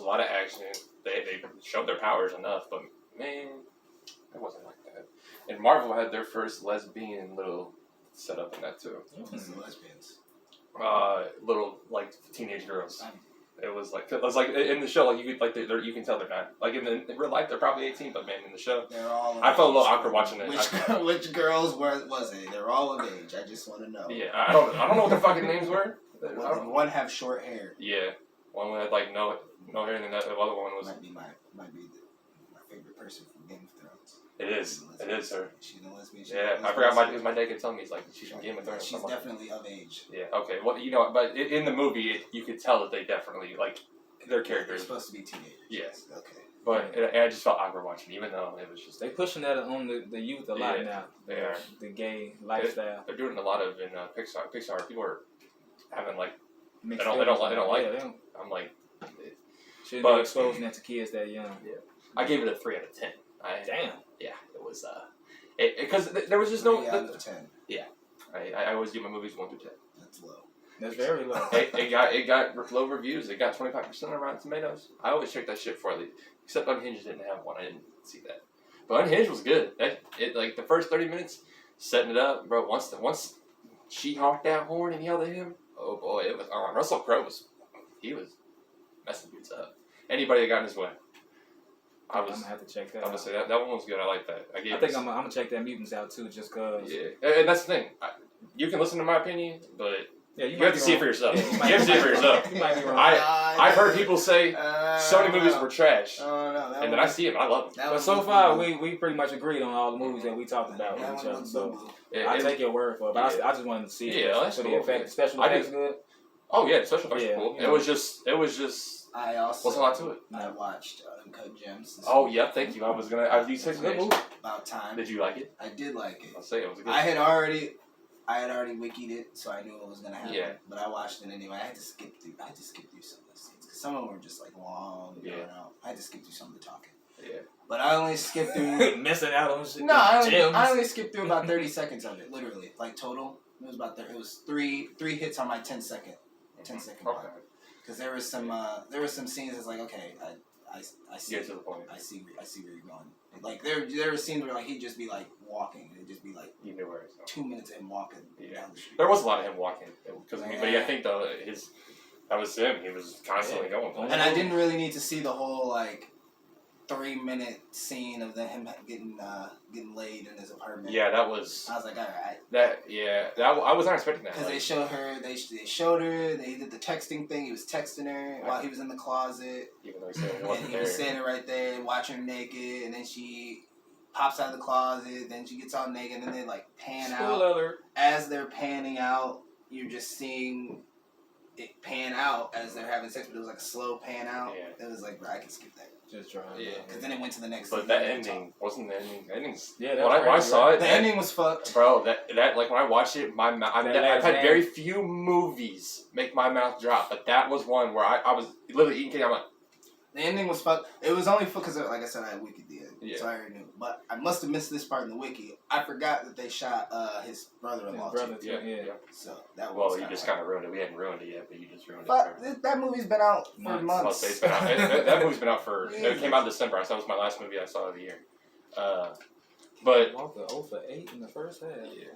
was a lot of action. They showed their powers enough, but man, it wasn't like that. And Marvel had their first lesbian little setup in that too. What's the lesbians? Little like teenage girls. It was like in the show, like you could you can tell they're not like in real life they're probably 18, but man, in the show, they're all. I felt a little awkward watching it. Which girls was it? They're all of age. I just want to know. Yeah, I don't know what their fucking names were. One have short hair. Yeah, one had like no hair, and then the other one was might be my favorite person from Game of Thrones. It is her. She's a lesbian. I forgot my dad could tell me he's like she's from Game of Thrones. She's definitely of age. Yeah. Okay. Well, but in the movie, you could tell that they definitely like their characters. They're supposed to be teenagers. Yes. Okay. But I just felt awkward watching, even though it was just they pushing that on the youth a lot now. They are the gay lifestyle. They're doing a lot of in Pixar. Pixar people are having like they Mixed don't like it. I'm like, shouldn't be exposing that to kids that young. Yeah. I gave it a 3 out of 10. Damn. Yeah, it was because there was just no 3 out of 10. Yeah, I always do my movies 1 through 10. That's low. That's very low. it got low reviews. It got 25% on Rotten Tomatoes. I always check that shit for it. Except Unhinged didn't have one. I didn't see that. But Unhinged was good. It like the first 30 minutes setting it up, bro. Once she honked that horn and yelled at him, oh boy, it was on. Russell Crowe was messing dudes up. Anybody that got in his way. I'm gonna have to check that. I'm gonna say that one was good. I like that. I think I'm gonna check that Mutants out too, just cause. Yeah, and that's the thing. You can listen to my opinion, but you have to see it for yourself. Yeah, you have to see it for yourself. You might be wrong. I've heard people say so many movies were trash, and then I see them. I love them. But so far, we pretty much agreed on all the movies that we talked about with each other. So I take your word for it. But I just wanted to see it. Yeah, that's for cool. the effect. Special effects good. Oh yeah, the special effects were cool. It was just. I also wasn't a lot to it. I watched Uncut Gems. Oh yeah, thank you. I was gonna. You said good movie. About time. Did you like it? I did like it. I'll say it was a good. I had already wikied it, so I knew what was gonna happen. Yeah. But I watched it anyway. I had to skip through some of the scenes because some of them were just like long. Yeah. I had to skip through some of the talking. Yeah. But I only skipped through. Missing out on shit. No, I only skipped through about 30 seconds of it, literally, like total. It was about it was three hits on my 10-second mark. Because there was some scenes that's like, okay, I see. Get to the point. I see where you're going. Like there were scenes where like he'd just be like walking, and it'd just be like you knew where it's 2 minutes of him walking down the street. There was a lot of him walking because but I think though that was him. He was constantly going. And I didn't really need to see the whole like 3-minute scene of him getting laid in his apartment. Yeah, that was. I was like, all right. I was not expecting that. Because they showed her. They showed her. They did the texting thing. He was texting her while he was in the closet. Even though he said it wasn't he was standing right there, watching her naked, and then she pops out of the closet. Then she gets all naked, and then they like pan out. Alert. As they're panning out, you're just seeing it pan out as they're having sex, but it was like a slow pan out. Yeah. It was like, bro, I can skip that. Just trying. Yeah, because then it went to the next. But that ending wasn't the ending. The ending's yeah. When I saw it, the ending was fucked, bro. That like when I watched it, my mouth. I've had very few movies make my mouth drop, but that was one where I was literally eating cake. I'm like, the ending was fucked. It was only because, like I said, I had wiki the end, so I already knew. But I must have missed this part in the wiki. I forgot that they shot his brother-in-law. Yeah. So that was. Well, you just kind of ruined it. We hadn't ruined it yet, but you just ruined it. But that movie's been out for months. It's been out. That movie's been out for. It came out in December. That was my last movie I saw of the year. But Walker 0 for 8 in the first half. Yeah.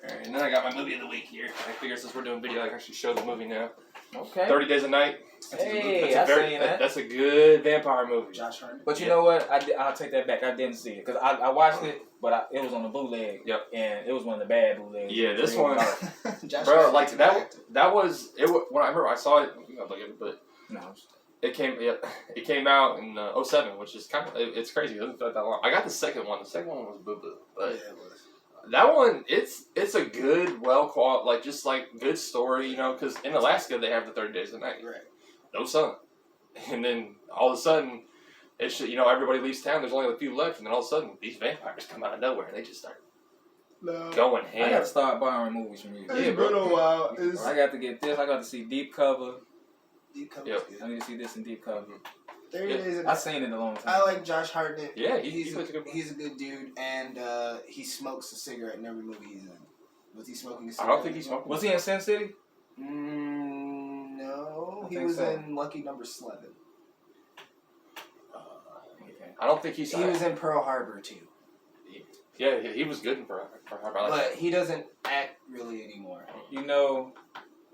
Alright, and then I got my movie of the week here. I figure since we're doing video, I can actually show the movie now. Okay. 30 Days a Night. That's a good vampire movie. Josh Hartnett. But you know what? I'll take that back. I didn't see it because I watched it, but it was on the bootleg. Yep. And it was one of the bad bootlegs. Yeah, this one, bro, like that was it. When I remember I saw it, but no. It came out in 07, which is kind of it's crazy. It doesn't feel that long. I got the second one. The second one was boo boo, but yeah, it was. That one it's a good, well qualified, good story, because in Alaska they have the 30 Days a Night, right? No sun, and then all of a sudden, it's everybody leaves town. There's only a few left, and then all of a sudden these vampires come out of nowhere and they just start going ham. I got to start borrowing movies from you. It's been a while. I got to get this. I got to see Deep Cover. Deep Cover. Yep. I need to see this in Deep Cover. 30 Days a Night. I've seen it a long time. I like Josh Hartnett. Yeah, he's a good dude, and he smokes a cigarette in every movie he's in. Was he smoking a cigarette? I don't think he smoked. Was he in Sin City? No, he was in Lucky Number 11. I don't think he's. He was in Pearl Harbor too. He was good in Pearl Harbor. But he doesn't act really anymore. You know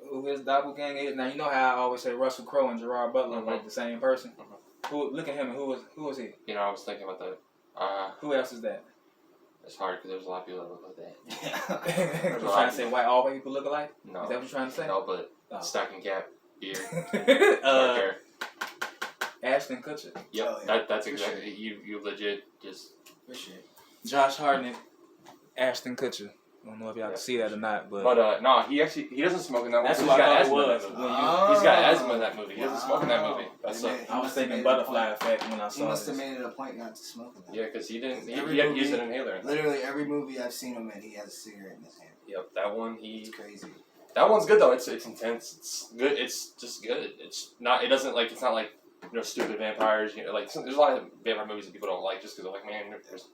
who his doppelganger is? Now, you know how I always say Russell Crowe and Gerard Butler are like the same person? Who? Look at him, and who was he? You know, I was thinking about that. Who else is that? It's hard because there's a lot of people that look like that. You're trying to say all white people look alike? No. Is that what you're trying to say? No, but stocking cap, beard, Ashton Kutcher. Yep, oh, yeah. that's exactly you legit just for sure. Josh Hartnett, Ashton Kutcher. I don't know if y'all can see that or not, but no, he doesn't smoke in that movie. That's He's what got I asthma. thought it was. He's got asthma in that movie. He doesn't smoke in that movie. That's I was thinking butterfly effect when I saw it. He must have made it a point not to smoke in that. Yeah, because he didn't. He Movie, had to use an inhaler. Literally every movie I've seen him in, he has a cigarette in his hand. Yep, that one It's crazy. That one's good though. It's intense. It's good. It's just good. It's not. It doesn't like. It's not like stupid vampires. Like there's a lot of vampire movies that people don't like just because they're like, man, there's.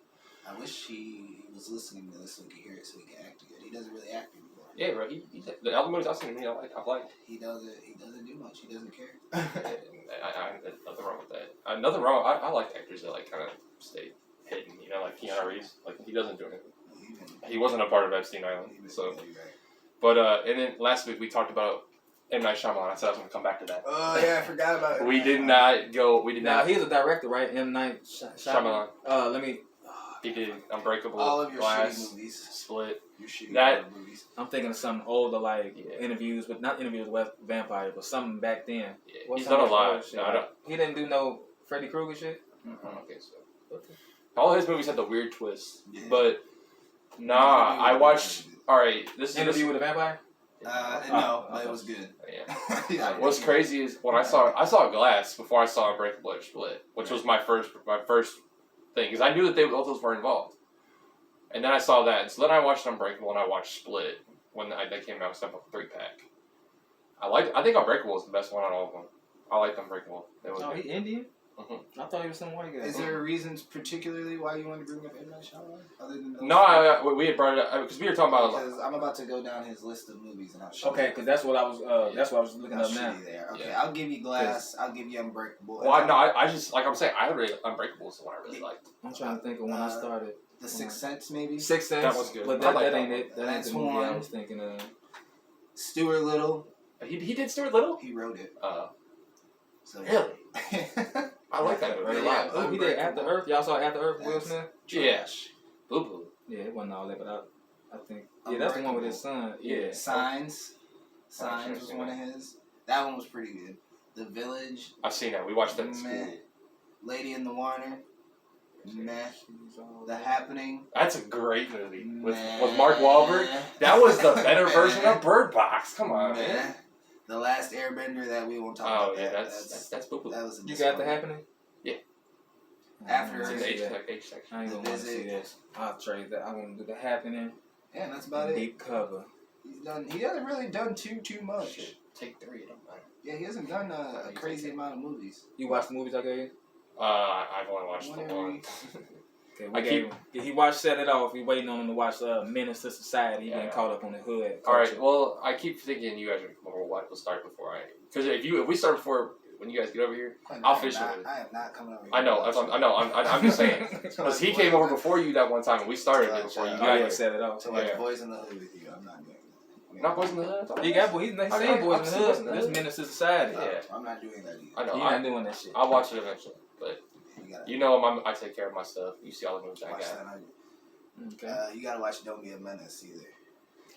I wish he was listening to this so he could hear it so he can act good. He doesn't really act anymore. Yeah, bro. The other movies I've seen him, I've liked. He doesn't do much. He doesn't care. Nothing wrong with that. Nothing wrong. I like actors that like kind of stay hidden. Like Keanu Reeves. Like he doesn't do anything. He wasn't a part of Epstein Island. So, but and then last week we talked about M. Night Shyamalan. I said I was going to come back to that. Oh yeah, I forgot about it. We did not go. We did now, not. He's a director, right? M. Night Shyamalan. Let me. He did Unbreakable, all of your Glass, shitty movies. Split. Your shitty movies. I'm thinking of some older interviews, but not interviews with vampires, but something back then. Yeah, he's done a lot. No, he didn't do no Freddy Krueger shit. I don't think so. Okay. All his movies had the weird twist, but I watched. All right, this is Interview with a Vampire. No, it was good. Yeah. What's crazy is when I saw Glass before I saw Unbreakable or Split, which was my first thing because I knew that both those were involved, and then I saw that, and so then I watched Unbreakable and I watched Split when that came out. Stuff a 3-pack. I think Unbreakable was the best one out of all of them. I liked Unbreakable. He Indian. Mm-hmm. I thought he was some white guy. Is there reasons particularly why you want to bring up M. Night Shyamalan? Other than those we had brought it up because we were talking about. Because I'm about to go down his list of movies and I'll show okay, because that's what I was. That's what I was looking up now. There. Okay, I'll give you Glass. I'll give you Unbreakable. Well, I just like I'm saying, Unbreakable is the one I really liked. I'm trying to think of when I started. The Sixth Sense, maybe. Sixth Sense. That was good. But that ain't it. That ain't the movie one. I was thinking of. Stuart Little. He did Stuart Little. He wrote it. So really. I like that movie a lot. Oh, he did After Earth. Y'all saw After Earth with Will Smith? Trash. Boo boo. Yeah, it wasn't all that, but I think. Yeah, that's the one with his son. Yeah. Signs was one of his. That one was pretty good. The Village. I've seen that. We watched that in school. Lady in the Water. Meh. The Happening. That's a great movie with Mark Wahlberg. That was the better version of Bird Box. Come on, man. The Last Airbender that we won't talk about. Oh yeah, that's boo boo. That was you got The Happening? Yeah. After it's in the H section. I ain't gonna want to see this. I'll trade that. I want to do The Happening. Yeah, and that's about it. Deep cover. He hasn't really done too much. Shit. Take 3 of them. Yeah, he hasn't done a crazy amount of movies. You watched the movies I gave you? I've only watched the one. Okay, he watched Set It Off. We waiting on him to watch Menace to Society. He getting caught up on the hood. All right. Well, I keep thinking you guys will start before because if we start before when you guys get over here, I'll finish it. I am not coming over here. I know. I'm just saying because he came over before you that one time and we started it before you got here. Set It Off. To watch Boys in the Hood with you, I'm not doing that. Not Boys in the Hood. He got Boys. He's saying Boys in the Hood. That's Menace to Society. Yeah. I'm not doing that either. I know. You're not doing that shit. I'll watch it eventually, but. I take care of my stuff. You see all the movies I got. Okay. You gotta watch Don't Be a Menace either.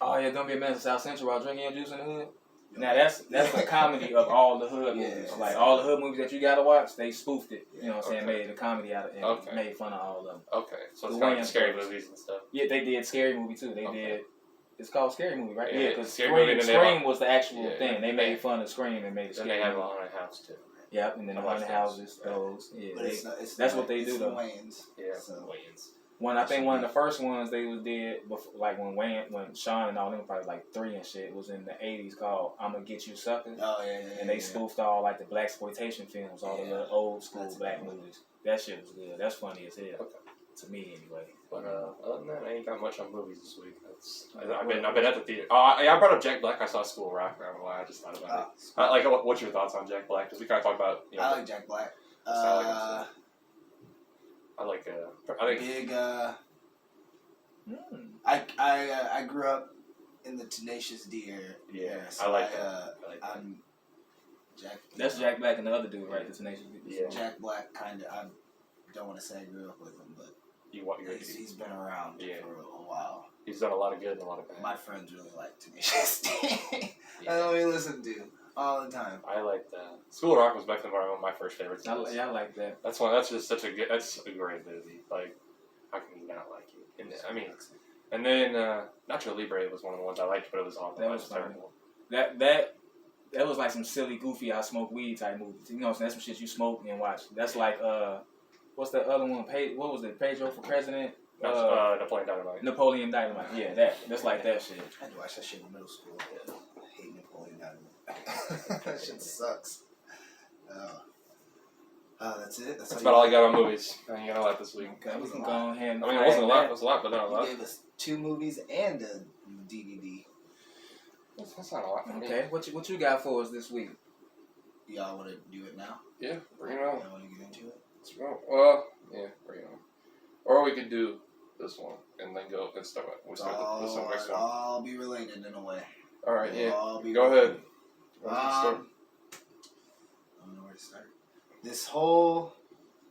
Oh yeah, Don't Be a Menace to South Central while drinking your juice in the hood. Now that's a comedy of all the hood movies. Like all the hood movies that you gotta watch, they spoofed it. You know what I'm saying? Made a comedy out of it and made fun of all of them. Okay. So it's kind of scary movies and stuff. Yeah, they did Scary Movie too. They did. It's called Scary Movie, right? Yeah, because Scream was the actual thing. They made fun of Scream and made it. Then they have a haunted house too. Yep, and then the haunted houses, those. Yeah, that's what they do though. Wayans. Yeah, Wayans. I think one of the first ones they did, before, like when Sean and all them probably like 3 and shit, was in the 80s called "I'ma Get You Sucker." Oh yeah. And they spoofed all like the blaxploitation films, all the old school black movies. That shit was good. That's funny as hell. Okay. To me anyway. But other than that, I ain't got much on movies this week. I've been at the theater. I brought up Jack Black. I saw School Rock. I don't know why. I just thought about it. What's your thoughts on Jack Black? Because we kind of talked about. I like Jack Black. I think big. I grew up in the Tenacious D era. Yeah, so I like that. I'm Jack. That's Jack Black and the other dude, right? The Tenacious D. Yeah. Jack Black, kind of. I don't want to say I grew up with him, but he's been around for a while. He's done a lot of good and a lot of bad. My friends really like Tenacious D. That's what we listen to all the time. I like that. School of Rock was definitely one of my first favorites. I like that. That's just such a good. That's a great movie. Like, how can you not like it? And then Nacho Libre was one of the ones I liked, but it was awful. That was terrible. That was like some silly, goofy, I smoke weed type movies. You know, that's some shit you smoke and watch. That's like what's the other one? What was it? Pedro for President. Napoleon Dynamite. Napoleon Dynamite. Yeah, that's like that shit. I had to watch that shit in middle school. I hate Napoleon Dynamite. That shit sucks. That's it. That's about all I got on movies. I ain't got a lot this week. Okay, we can go ahead. I mean, it wasn't a lot. It was a lot, but not a lot. You gave us 2 movies and a DVD. That's not a lot for me. Okay, what you got for us this week? Y'all want to do it now? Yeah, bring it on. Y'all want to get into it? Let's go. Well, yeah, bring it on. Or we could do this one and then go and start. We'll start this one next one. All be related in a way. All right, yeah. Go related. ahead. I don't know where to start. This whole,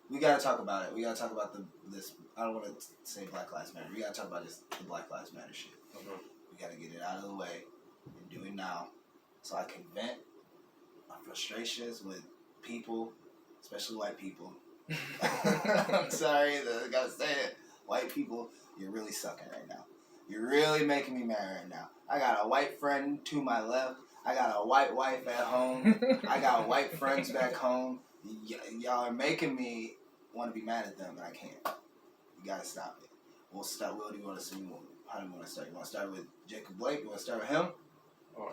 we gotta talk about it. We gotta talk about this. I don't want to say Black Lives Matter. We gotta talk about just the Black Lives Matter shit. Mm-hmm. We gotta get it out of the way and do it now, so I can vent my frustrations with people, especially white people. I'm sorry, I gotta say it. White people, you're really sucking right now. You're really making me mad right now. I got a white friend to my left. I got a white wife at home. I got white friends back home. Y'all are making me want to be mad at them, and I can't. You gotta stop it. We'll start. What do you want to see? How do you want to start? You want to start with Jacob Blake? You want to start with him?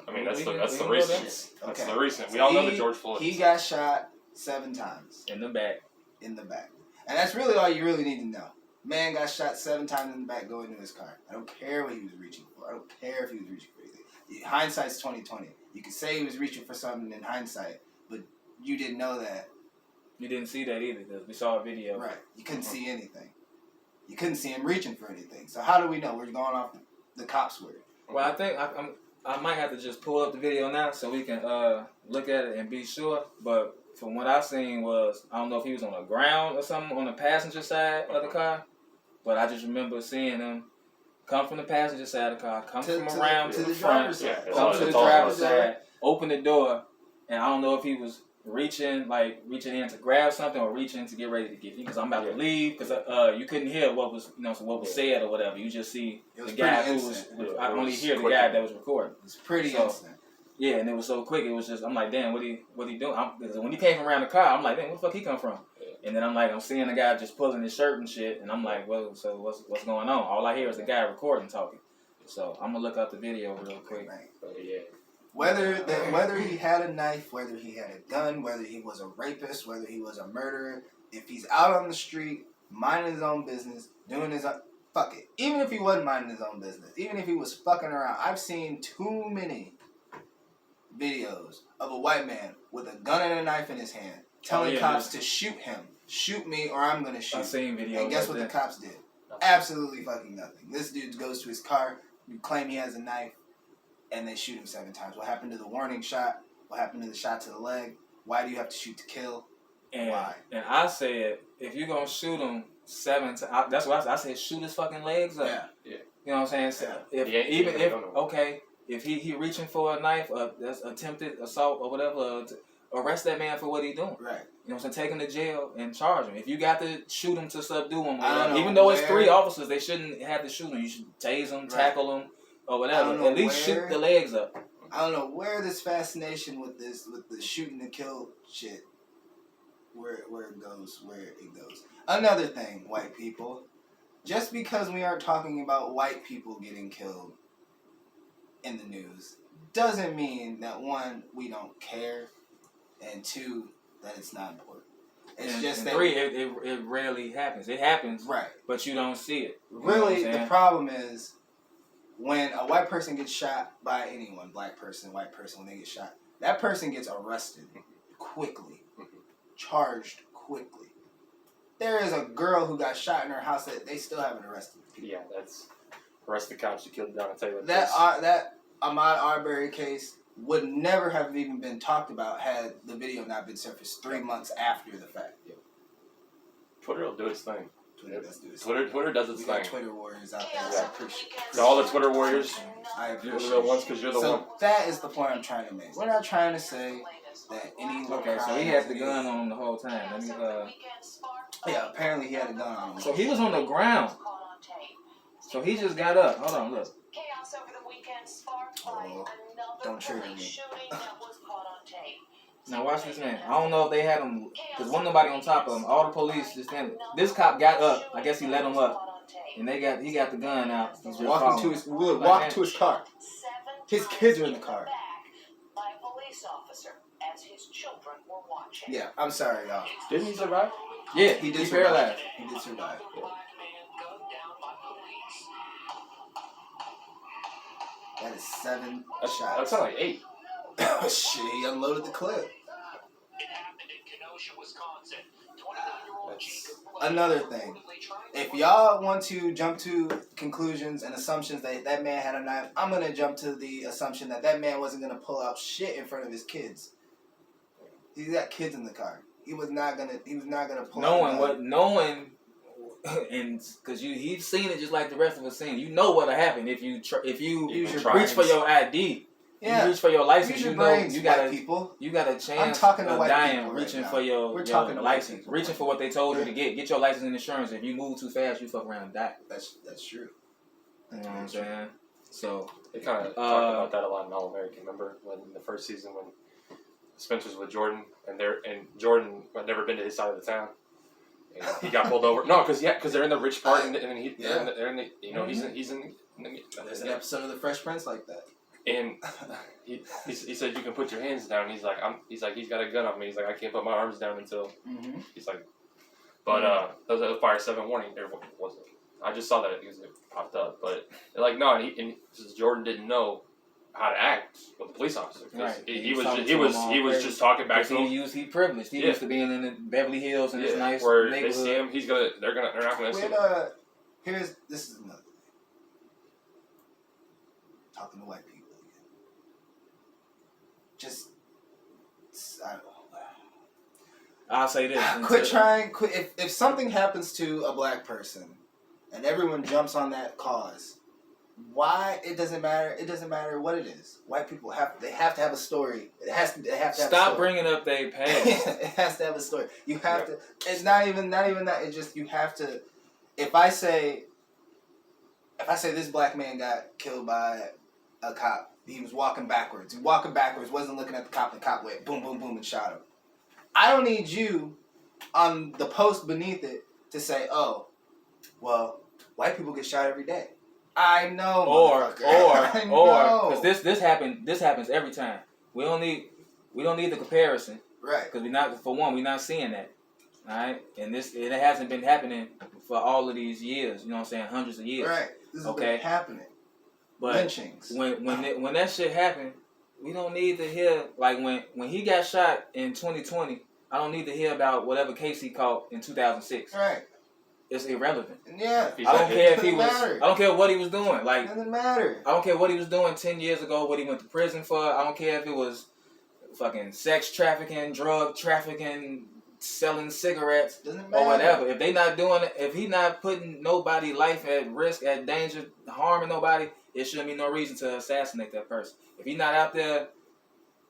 I mean, that's the recent. That's the recent. We all know the George Floyd. He got shot 7 times. In the back. In the back. And that's really all you really need to know. Man got shot 7 times in the back going to his car. I don't care what he was reaching for. I don't care if he was reaching for anything. Hindsight's 20/20. You could say he was reaching for something in hindsight, but you didn't know that. You didn't see that either because we saw a video. Right. You couldn't see anything. You couldn't see him reaching for anything. So how do we know? We're going off the cops' word. Well, I think I might have to just pull up the video now so we can look at it and be sure. But from what I seen was, I don't know if he was on the ground or something on the passenger side of the car, but I just remember seeing him come from the passenger side of the car, come around to the front, come to the driver's side, open the door, and I don't know if he was reaching in to grab something or reaching to get ready to get because I'm about to leave because you couldn't hear what was said or whatever. You just see the guy who was I only hear the guy that was recording. It's pretty instant. Yeah, and it was so quick. It was just I'm like, damn, what he doing? Because when he came around the car, I'm like, damn, where the fuck he come from? And then I'm seeing the guy just pulling his shirt and shit, and I'm like, well, so what's going on? All I hear is the guy recording talking. So I'm gonna look up the video real quick. Yeah. Whether he had a knife, whether he had a gun, whether he was a rapist, whether he was a murderer, if he's out on the street, minding his own business, doing his own, fuck it. Even if he wasn't minding his own business, even if he was fucking around, I've seen too many videos of a white man with a gun and a knife in his hand telling cops to shoot him. Shoot me or I'm gonna shoot. I've seen videos. And guess what the cops did? Absolutely fucking nothing. This dude goes to his car, you claim he has a knife, and they shoot him 7 times. What happened to the warning shot? What happened to the shot to the leg? Why do you have to shoot to kill? And, why? And I said, if you're going to shoot him 7 times, that's what I said, shoot his fucking legs up. Yeah. You know what I'm saying? So if he reaching for a knife, that's attempted assault or whatever, arrest that man for what he doing. Right. You know what I'm saying? Take him to jail and charge him. If you got to shoot him to subdue him, even though it's 3 officers, they shouldn't have to shoot him. You should tase him, tackle him, or whatever. At least shoot the legs up. I don't know where this fascination with the shooting to kill shit, where it goes. Another thing, white people. Just because we aren't talking about white people getting killed in the news doesn't mean that 1, we don't care, and 2, that it's not important. It's just that 3, it rarely happens. It happens, right? But you don't see it. Really, the problem is when a white person gets shot by anyone, black person, white person, when they get shot, that person gets arrested quickly, charged quickly. There is a girl who got shot in her house that they still haven't arrested. Yeah, that's arrest the cops who killed Donna Taylor. That Ahmaud Arbery case would never have even been talked about had the video not been surfaced 3 months after the fact. Yeah. Twitter will do its thing. Twitter does do its Twitter does its we got thing. Twitter warriors out there. Yeah. I appreciate To all the Twitter warriors, I you're appreciate the ones because you're the one. So that is the point I'm trying to make. We're not trying to say that any Okay, so he had the gun on him the whole time. Let me, Yeah, apparently he had a gun on him. So he was on the ground. So he just got up. Hold on, look. Oh, don't trigger me. Now watch this man. I don't know if they had him, because wasn't nobody on top of him. All the police just standing. This cop got up. I guess he let him up. And he got the gun out. He's Walking to his walk to his car. His kids are in the car. Yeah, I'm sorry, y'all. Didn't he survive? Yeah, he did paralyzed. He did survive. That is 7 shots. That sounded like 8. Shit, he unloaded the clip. That's another thing. If y'all want to jump to conclusions and assumptions that that man had a knife, I'm gonna jump to the assumption that that man wasn't gonna pull out shit in front of his kids. He's got kids in the car. He was not gonna pull out. Knowing and because he's seen it just like the rest of us seen. You know what'll happen if you reach for your ID. Yeah. You reach for your license. You know you got a chance I'm talking to of white dying people reaching right for your license, people. reaching for what they told you to get. Get your license and insurance. If you move too fast, you fuck around and die. That's true. You know what I'm saying? So they kind of talked about that a lot in All American. Remember when the first season when Spencer's with Jordan and Jordan had never been to his side of the town. And he got pulled over. No, because they're in the rich part, and then they're in the he's in. There's an episode of The Fresh Prince like that. And he said you can put your hands down. He's like he's got a gun on me. He's like I can't put my arms down until he's like. But that was a Fire 7 warning. There wasn't. I just saw that because it popped up. But they're like no, and since Jordan didn't know how to act with the police officer. Right. He was just talking back to him. He privileged. He used to being in the Beverly Hills and this nice where neighborhood. they see him, they're not gonna see him. This is another thing. Talking to white people again. Just I don't know. I'll say this. Quit. If something happens to a black person and everyone jumps on that cause, why it doesn't matter. It doesn't matter what it is. White people have to have a story. They have to have stop bringing up their past. It has to have a story. You have to. It's not even that. It's just you have to. If I say this black man got killed by a cop, he was walking backwards. Wasn't looking at the cop. The cop went boom, boom, boom, and shot him. I don't need you on the post beneath it to say, oh, well, white people get shot every day. I know, or because this happens every time. We don't need the comparison, right? Because we're not seeing that, all right? And it hasn't been happening for all of these years. You know what I'm saying? Hundreds of years, right? This has been happening. But lynchings. When that shit happened, we don't need to hear like when he got shot in 2020. I don't need to hear about whatever case he caught in 2006. Right. It's irrelevant. Yeah. I don't care if he was. I don't care what he was doing. Like it doesn't matter. I don't care what he was doing 10 years ago. What he went to prison for. I don't care if it was fucking sex trafficking, drug trafficking, selling cigarettes, doesn't matter. Or whatever. If they not doing it, if he not putting nobody life at risk, at danger, harming nobody, it shouldn't be no reason to assassinate that person. If he not out there,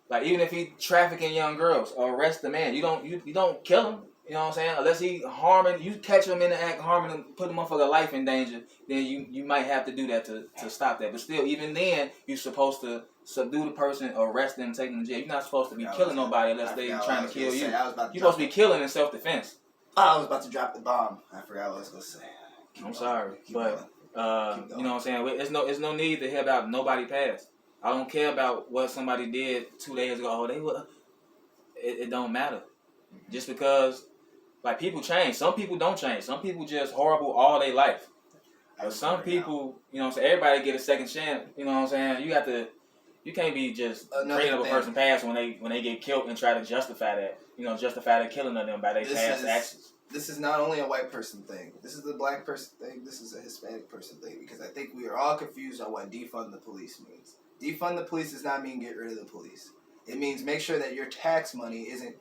like even if he trafficking young girls, arrest the man. You don't kill him. You know what I'm saying? Unless he harming, you catch him in the act, harming him, put him up for the life in danger, then you might have to do that to stop that. But still, even then, you're supposed to subdue the person, arrest them, take them to jail. You're not supposed to be killing nobody unless they're trying to kill you. You're supposed to be killing in self-defense. I was about to drop the bomb. I forgot what I was going to say. I'm sorry. But, you know what I'm saying? There's no need to hear about nobody past. I don't care about what somebody did 2 days ago. It don't matter. Just because... Like, people change. Some people don't change. Some people just horrible all their life. But some people, you know what I'm saying, everybody get a second chance. You know what I'm saying? You can't be just bringing up a person past when they get killed and try to justify that. You know, justify the killing of them by their past actions. this is not only a white person thing. This is a black person thing. This is a Hispanic person thing. Because I think we are all confused on what defund the police means. Defund the police does not mean get rid of the police. It means make sure that your tax money isn't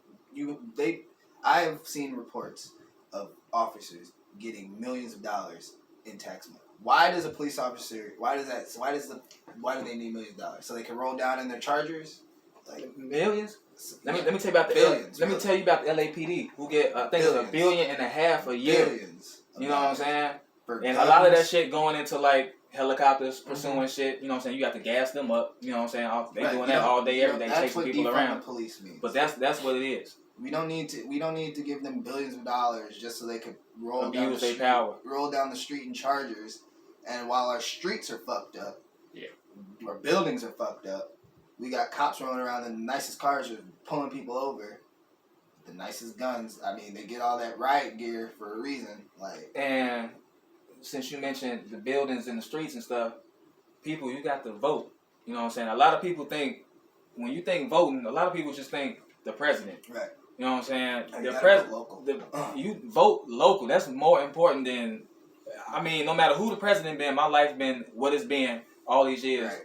I have seen reports of officers getting millions of dollars in tax money. Why does a police officer? Why do they need millions of dollars? So they can roll down in their Chargers? Like millions? Let me tell you about the billions. Let me tell you about the LAPD, who get I think it's $1.5 billion a year. Billions. You know what I'm saying? And guns. a lot of that shit going into like helicopters pursuing shit. You know what I'm saying? You got to gas them up. You know what I'm saying? They doing that all day, every day, chasing people around. The police means. But that's what it is. We don't need to give them billions of dollars just so they could roll down the street in Chargers, and while our streets are fucked up, our buildings are fucked up, we got cops rolling around in the nicest cars just pulling people over, the nicest guns. I mean, they get all that riot gear for a reason. Like, and since you mentioned the buildings and the streets and stuff, people, you got to vote. You know what I'm saying? A lot of people think, when you think voting, a lot of people just think the president. Right. You know what I'm saying? You vote local. That's more important than, I mean, no matter who the president been, my life been what it's been all these years. Right.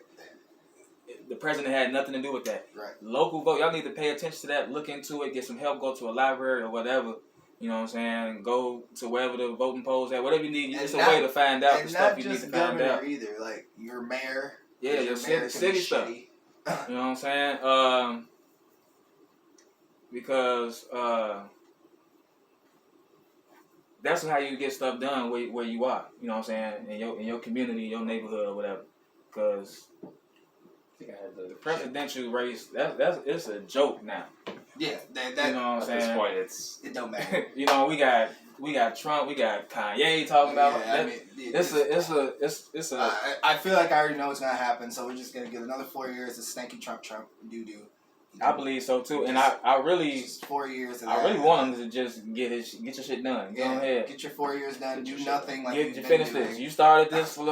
The president had nothing to do with that. Right. Local vote, y'all need to pay attention to that, look into it, get some help, go to a library or whatever. You know what I'm saying? Go to wherever the voting polls at, whatever you need. It's a way to find out the stuff you need to find out. Either, like your mayor. Yeah, your city stuff. You know what I'm saying? Because that's how you get stuff done where you are. You know what I'm saying? In your community, your neighborhood, or whatever. Because the presidential race, it's a joke now. Yeah, that you know what I'm saying? At this point, it don't matter. You know, we got Trump, we got Kanye talking about. Yeah, it's a. I feel like I already know what's gonna happen, so we're just gonna get another 4 years of stanky Trump doo. I believe so too, and I really 4 years. I really want him to just get your shit done. Go ahead, get your 4 years done. Do nothing like you finish this. You started this, you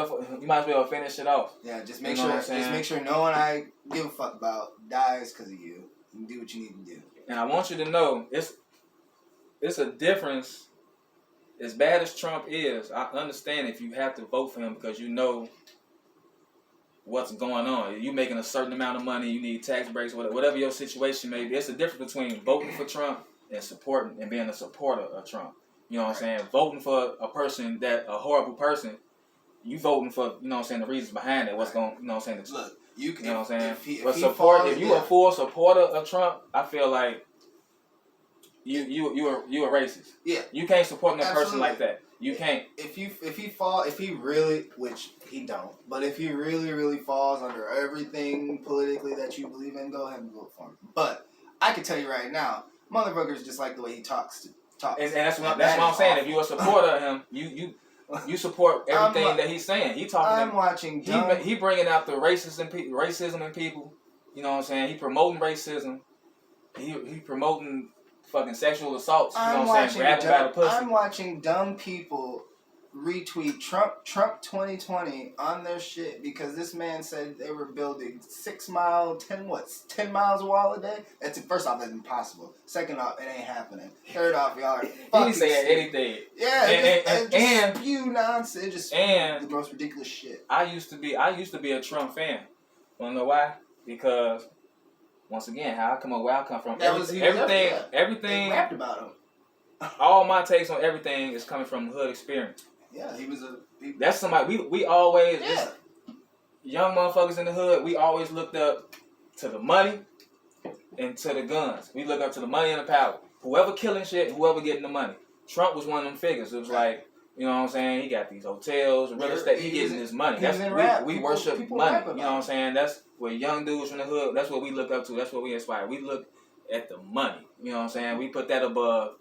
might as well finish it off. Yeah, just make sure no one I give a fuck about dies because of you. You do what you need to do. And I want you to know it's a difference. As bad as Trump is, I understand if you have to vote for him because you know what's going on. You making a certain amount of money, you need tax breaks, whatever your situation may be. It's a difference between voting for Trump and supporting and being a supporter of Trump. You know what I'm saying? Voting for a person a horrible person, you voting for, you know what I'm saying, the reasons behind it, what's going, you know what I'm saying? Look, you know what I'm saying? If you a full supporter of Trump, I feel like you a racist. Yeah. You can't support a person like that. You can't. If he really, which he don't, but if he really falls under everything politically that you believe in, go ahead and vote for him. But I can tell you right now, motherfuckers just like the way he talks. And that's what I'm saying. If you're a supporter of him, you support everything that he's saying. He bringing out the racism in people. You know what I'm saying? He promoting racism. He promoting fucking sexual assaults. You know what I'm saying? Grabbing by the pussy. I'm watching dumb people retweet Trump 2020 on their shit because this man said they were building 10 miles a wall a day. First off, that's impossible. Second off, it ain't happening. Third off, y'all are fucking He saying anything. Yeah, and spew nonsense, just the most ridiculous shit. I used to be a Trump fan. Wanna know why? Because once again, where I come from. Everything. They rapped about him. All my takes on everything is coming from hood experience. Yeah, that's somebody we always young motherfuckers in the hood. We always looked up to the money and to the guns. We look up to the money and the power. Whoever killing shit, whoever getting the money. Trump was one of them figures. It was like, you know what I'm saying? He got these hotels, real estate. He getting his money. We worship money. You know what I'm saying? That's where young dudes from the hood. That's what we look up to. That's what we aspire. We look at the money. You know what I'm saying? We put that above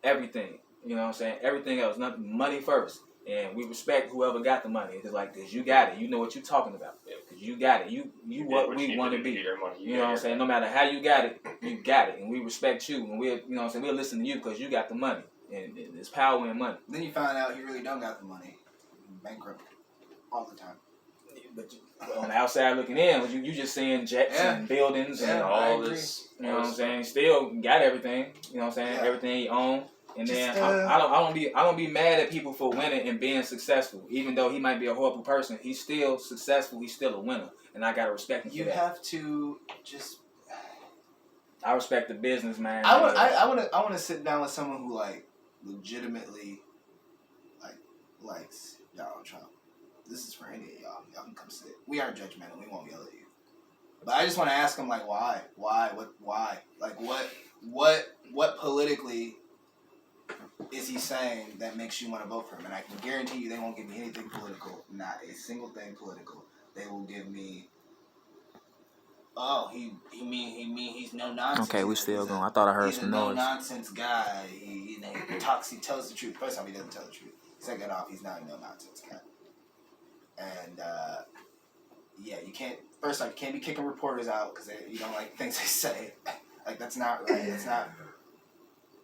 everything. You know what I'm saying? Everything else, nothing. Money first. And we respect whoever got the money. Cause you got it. You know what you're talking about. Cause you got it. You what we want to be. You know what I'm saying? No matter how you got it, you got it. And we respect you. And you know what I'm saying? We'll listen to you because you got the money. And there's power in money. Then you find out you really don't got the money. Bankrupt all the time. But on the outside looking in, you just seeing jets and buildings and all this. You know what I'm saying? Still got everything. You know what I'm saying? Yeah. Everything you own. And then I don't be mad at people for winning and being successful. Even though he might be a horrible person, he's still successful. He's still a winner, and I gotta respect him. You for that. have to just. I respect the businessman. I want to sit down with someone who like legitimately like likes Donald Trump. This is for any of y'all. Y'all can come sit. We aren't judgmental. We won't yell at you. But I just want to ask him like why? Why? Like what politically is he saying that makes you want to vote for him? And I can guarantee you they won't give me anything political. Not a single thing political. They will give me. Oh, he mean he's no nonsense. Okay, we still going. I thought I heard some noise. He's a no nonsense guy. He talks. He tells the truth. First off, he doesn't tell the truth. Second off, he's not a no nonsense guy. And yeah, you can't. First off, you can't be kicking reporters out because you don't like things they say. Like that's not right. That's not.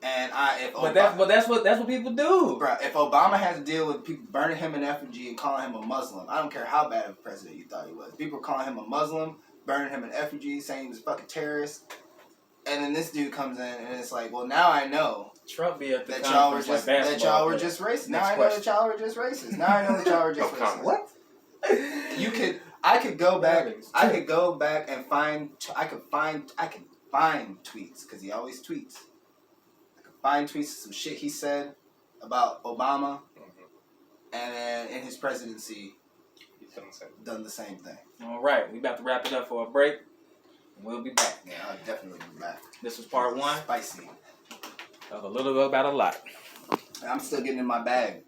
And that's what people do, bro. If Obama had to deal with people burning him in effigy and calling him a Muslim, I don't care how bad of a president you thought he was. People were calling him a Muslim, burning him in effigy, saying he was a fucking terrorist. And then this dude comes in and it's like, well, now I know Trump be at the that y'all were just racist. Now I know that y'all were just racist. Now I know that y'all were just racist. What? I could go back and find tweets because he always tweets. I could find tweets of some shit he said about Obama, and then in his presidency, he's done the same thing. All right, we about to wrap it up for a break. We'll be back. Yeah, I'll definitely be back. This was part one. Spicy. Of a little bit about a lot. I'm still getting in my bag.